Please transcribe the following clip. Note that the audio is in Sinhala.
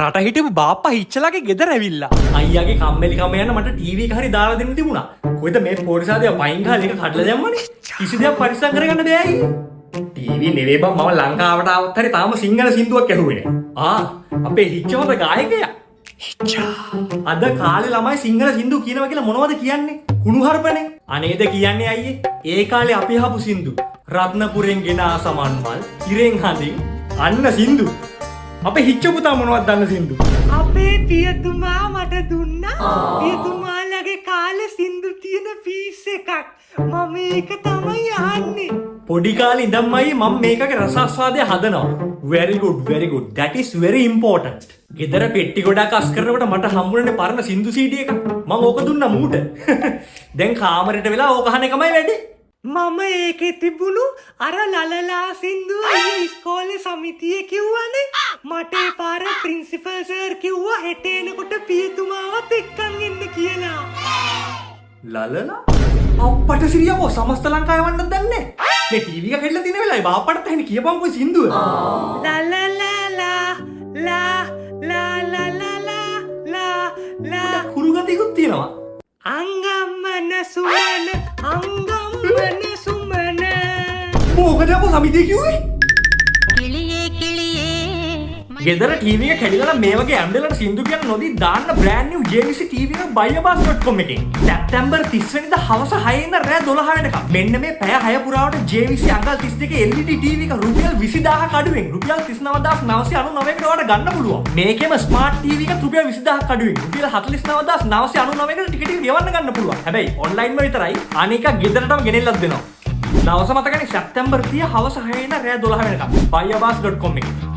රට හිටපු බාප්පා හිච්චලාගේ ගෙදර ඇවිල්ලා. අයියාගේ කම්මැලිකම යන මට ටීවී එක හරි දාලා දෙන්න තිබුණා. කොහෙද මේ පොරිසාදේ පයින් ගහලා එක කඩලා දැම්මනේ. කිසි දෙයක් පරිස්සම් කරගන්න බෑ අයියේ. ටීවී නෙවෙයි බං මම ලංකාවට ආවත් හරි තාම සිංහල සින්දුවක් ඇහුවේ නෑ. අපේ හිච්චමත ගායකයා. හිච්චා. අද කාලේ ළමයි සිංහල සින්දු කියනවා කියලා මොනවද කියන්නේ? කුණුහරුපනේ. අනේද කියන්නේ අයියේ. ඒ කාලේ අපි අහපු සින්දු. රත්නපුරෙන් ගෙන ආසමන්මල්, ඉරෙන් හඳින් අන්න සින්දු. අපේ හිච්ච පුතා මොනවද දන්න සින්දු? අපේ පියතුමා මට දුන්නා. පියතුමාලගේ කාලේ සින්දු තියෙන පීස් එකක්. මම ඒක තමයි අහන්නේ. පොඩි කාලේ ඉඳන්මයි මම මේකගේ රසාස්වාදය හදනවා. very good. That is very important. ගෙදර පෙට්ටි ගොඩක් අස් කරනකොට මට හම්බුනේ පරණ සින්දු CD එකක්. මම ඕක දුන්නා මූට. දැන් කාමරේට වෙලා ඕක අහන එකමයි වැඩි. මම ඒකේ තිබුණු අර ලලලා සින්දුව ඉස්කෝලේ සමිතියේ කිව්වනේ. මට ඒ පාර ප්‍රින්සිපල් සර් කිව්වා හෙට එනකොට පියතුමාවත් එක්කන් එන්න කියලා. ලලලා අප්පට සිරියකෝ සමස්ත ලංකාවේ වන්නත් දන්නේ. මේ ටීවී එක හෙල්ල තියෙන වෙලාවේ බාප්පටත් ඇහෙන කියපන්කෝ සින්දුව. ලා කුරුගතියකුත් තියෙනවා. අංගම්මන සුමන අංගම්මන සුමන මොකද අපෝ සමිතිය කිව්වේ? ගෙදර ටීවී එක කැඩිලා මේ වගේ ඇම්බුලන්ස් සින්දු කියන නොදී දාන්න brand new JVC TV එක buyabas.com එකෙන් සැප්තැම්බර් 30 වෙනිදා හවස 6 ඉඳන් රෑ 12 වෙනකම් මෙන්න මේ පැය 6 පුරාවට JVC අඟල් 32 LED TV එක රුපියල් 20000ක් අඩුවෙන් රුපියල් 39999කට ඔයාලට ගන්න පුළුවන්. මේකෙම ස්මාර්ට් TV එක රුපියල් 20000ක් අඩුවෙන් රුපියල් 49999කට ටික ටික ගෙවන්න ගන්න පුළුවන්. හැබැයි ඔන්ලයින්ම විතරයි. අනික ගෙදරටම ගෙනෙන්නත් දෙනවා. දවස මතකනේ සැප්තැම්බර් 30 හවස 6 ඉඳන් රෑ 12 වෙනකම් buyabas.com එකේ